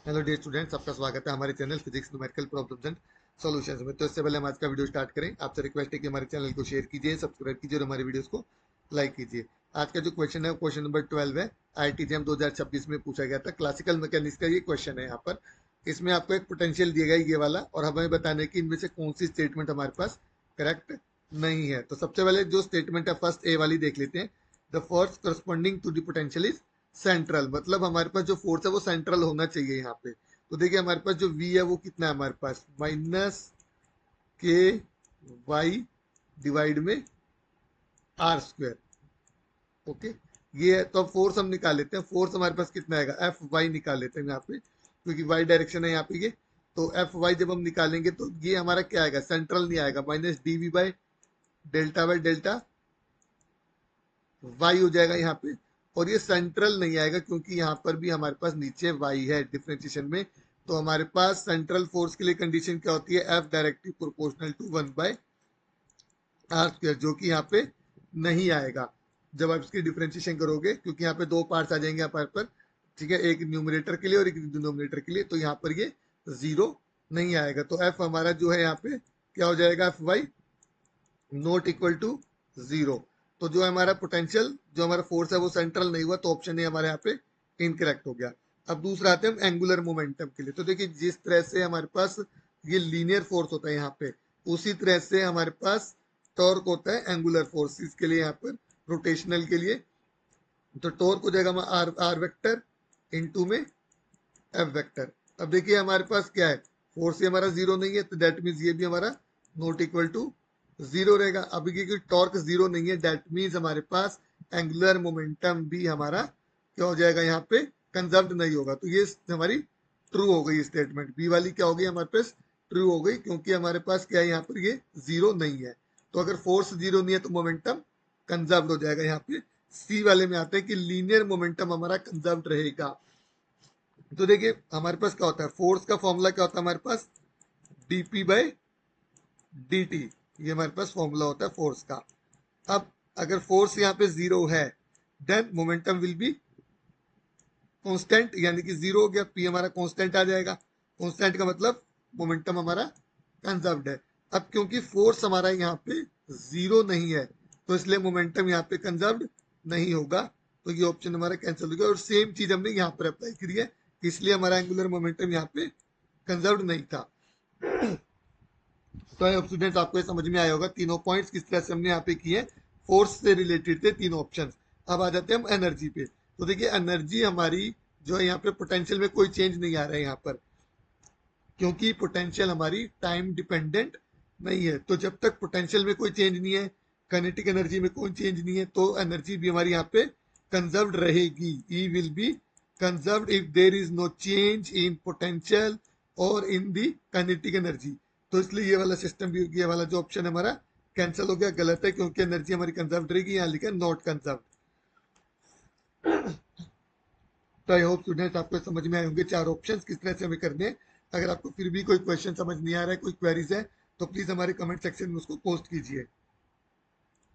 Hello dear students, आपका स्वागत है हमारे channel physics numerical problems and solutions में। तो इससे पहले हम आज का वीडियो स्टार्ट करें, आपसे रिक्वेस्ट है कि हमारे चैनल को शेयर कीजिए, सब्सक्राइब कीजिए और हमारे वीडियोस को लाइक कीजिए। आज का जो क्वेश्चन है वो क्वेश्चन नंबर 12 है। आईआईटी 2026 में पूछा गया था, क्लासिकल मैकेनिक्स का ये क्वेश्चन है। यहाँ पर इसमें आपको एक पोटेंशियल दिया गया है ये वाला, और हमें बताना है कि इनमें से कौन सी स्टेटमेंट हमारे पास करेक्ट नहीं है। तो सबसे पहले जो स्टेटमेंट है फर्स्ट ए वाली देख लेते हैं। The force corresponding to the potential is central, मतलब हमारे पास जो फोर्स है वो सेंट्रल होना चाहिए यहाँ पे। तो देखिए हमारे पास जो v है वो कितना है, हमारे पास -k y डिवाइड में r²। ओके, ये है। तो अब फोर्स हम निकाल लेते हैं। फोर्स हमारे पास कितना आएगा, एफ वाई निकाल लेते हैं यहाँ पे, क्योंकि वाई डायरेक्शन है यहाँ पे ये। तो एफ वाई जब हम निकालेंगे तो ये हमारा क्या आएगा, सेंट्रल नहीं आएगा, -dv/डेल्टा बाई डेल्टा वाई हो जाएगा यहाँ पे। और ये सेंट्रल नहीं आएगा क्योंकि यहाँ पर भी हमारे पास नीचे वाई है डिफरेंशिएशन में। तो हमारे पास सेंट्रल फोर्स के लिए कंडीशन क्या होती है, F directly proportional to 1/r², जो कि यहाँ पे नहीं आएगा जब आप इसकी डिफरेंशिएशन करोगे, क्योंकि यहाँ पे दो पार्ट्स आ जाएंगे यहाँ पर। ठीक है, एक न्यूमरेटर के लिए और एक डिनोमिनेटर के लिए। तो यहाँ पर ये जीरो नहीं आएगा। तो एफ हमारा जो है यहाँ पे क्या हो जाएगा, f y not equal to zero. तो जो हमारा पोटेंशियल, जो हमारा फोर्स है वो सेंट्रल नहीं हुआ, तो ऑप्शन ए हमारे यहाँ पे इनकरेक्ट हो गया। अब दूसरा आते हैं हम एंगुलर मोमेंटम के लिए। तो देखिए जिस तरह से हमारे पास ये लीनियर फोर्स होता है यहाँ पे, उसी तरह से हमारे पास टॉर्क होता है एंगुलर फोर्सेस के लिए, यहाँ पर रोटेशनल के लिए। तो टॉर्क हो जाएगा आर आर वेक्टर इंटू में एफ वेक्टर। अब देखिए हमारे पास क्या है, फोर्स ये हमारा जीरो नहीं है, तो दैट मीन्स ये भी हमारा नॉट इक्वल टू जीरो रहेगा। अभी क्योंकि टॉर्क जीरो नहीं है, दैट मीन्स हमारे पास एंगुलर मोमेंटम भी हमारा क्या हो जाएगा, यहाँ पे कंजर्व नहीं होगा। तो ये हमारी ट्रू हो गई स्टेटमेंट, बी वाली क्या हो गई हमारे पास, ट्रू हो गई, क्योंकि हमारे पास क्या है, यहाँ पर ये जीरो नहीं है। तो अगर फोर्स जीरो नहीं है तो मोमेंटम कंजर्व हो जाएगा। यहाँ पे सी वाले में आते हैं कि लीनियर मोमेंटम हमारा कंजर्व रहेगा। तो देखिए हमारे पास क्या होता है, फोर्स का फॉर्मूला क्या होता है हमारे पास, dp/dt। ये हमारे पास फॉर्मूला होता है फोर्स का। अब अगर फोर्स यहाँ पे जीरो है, then momentum will be constant, यानी कि जीरो हो गया, पी हमारा कांस्टेंट आ जाएगा। कांस्टेंट का मतलब मोमेंटम हमारा कंजर्व्ड है। अब क्योंकि फोर्स हमारा यहाँ पे जीरो नहीं है, तो इसलिए मोमेंटम यहाँ पे कंजर्व्ड नहीं होगा। तो ये ऑप्शन हमारा कैंसिल हो गया। और सेम चीज हमने यहाँ पर अप्लाई करी है, इसलिए हमारा एंगुलर मोमेंटम यहाँ पे कंजर्व्ड नहीं था। तो आई होप स्टूडेंट्स आपको ये समझ में आया होगा, तीनों पॉइंट्स किस तरह से हमने यहाँ पे किए, फोर्स से रिलेटेड थे तीनों ऑप्शन। अब आ जाते हैं हम एनर्जी पे। तो देखिए एनर्जी हमारी जो है यहाँ पे, पोटेंशियल में कोई चेंज नहीं आ रहा है यहाँ पर, क्योंकि पोटेंशियल हमारी टाइम डिपेंडेंट नहीं है। तो जब तक पोटेंशियल में कोई चेंज नहीं है, काइनेटिक एनर्जी में कोई चेंज नहीं है, तो एनर्जी भी हमारी यहाँ पे कंजर्व्ड रहेगी। E will be conserved if there is no change in potential और इन दी काइनेटिक एनर्जी। तो इसलिए ये वाला सिस्टम भी, ये वाला जो ऑप्शन हमारा कैंसिल हो गया, गलत है, क्योंकि एनर्जी हमारी कंजर्व्ड रहेगी। यहाँ लिखा है नॉट कंजर्व्ड। तो आई होप स्टूडेंट्स आपको समझ में आए होंगे चार ऑप्शंस किस तरह से हमें करने हैं। अगर आपको फिर भी कोई क्वेश्चन समझ नहीं आ रहा है, कोई क्वेरीज है, तो प्लीज हमारे कमेंट सेक्शन में उसको पोस्ट कीजिए।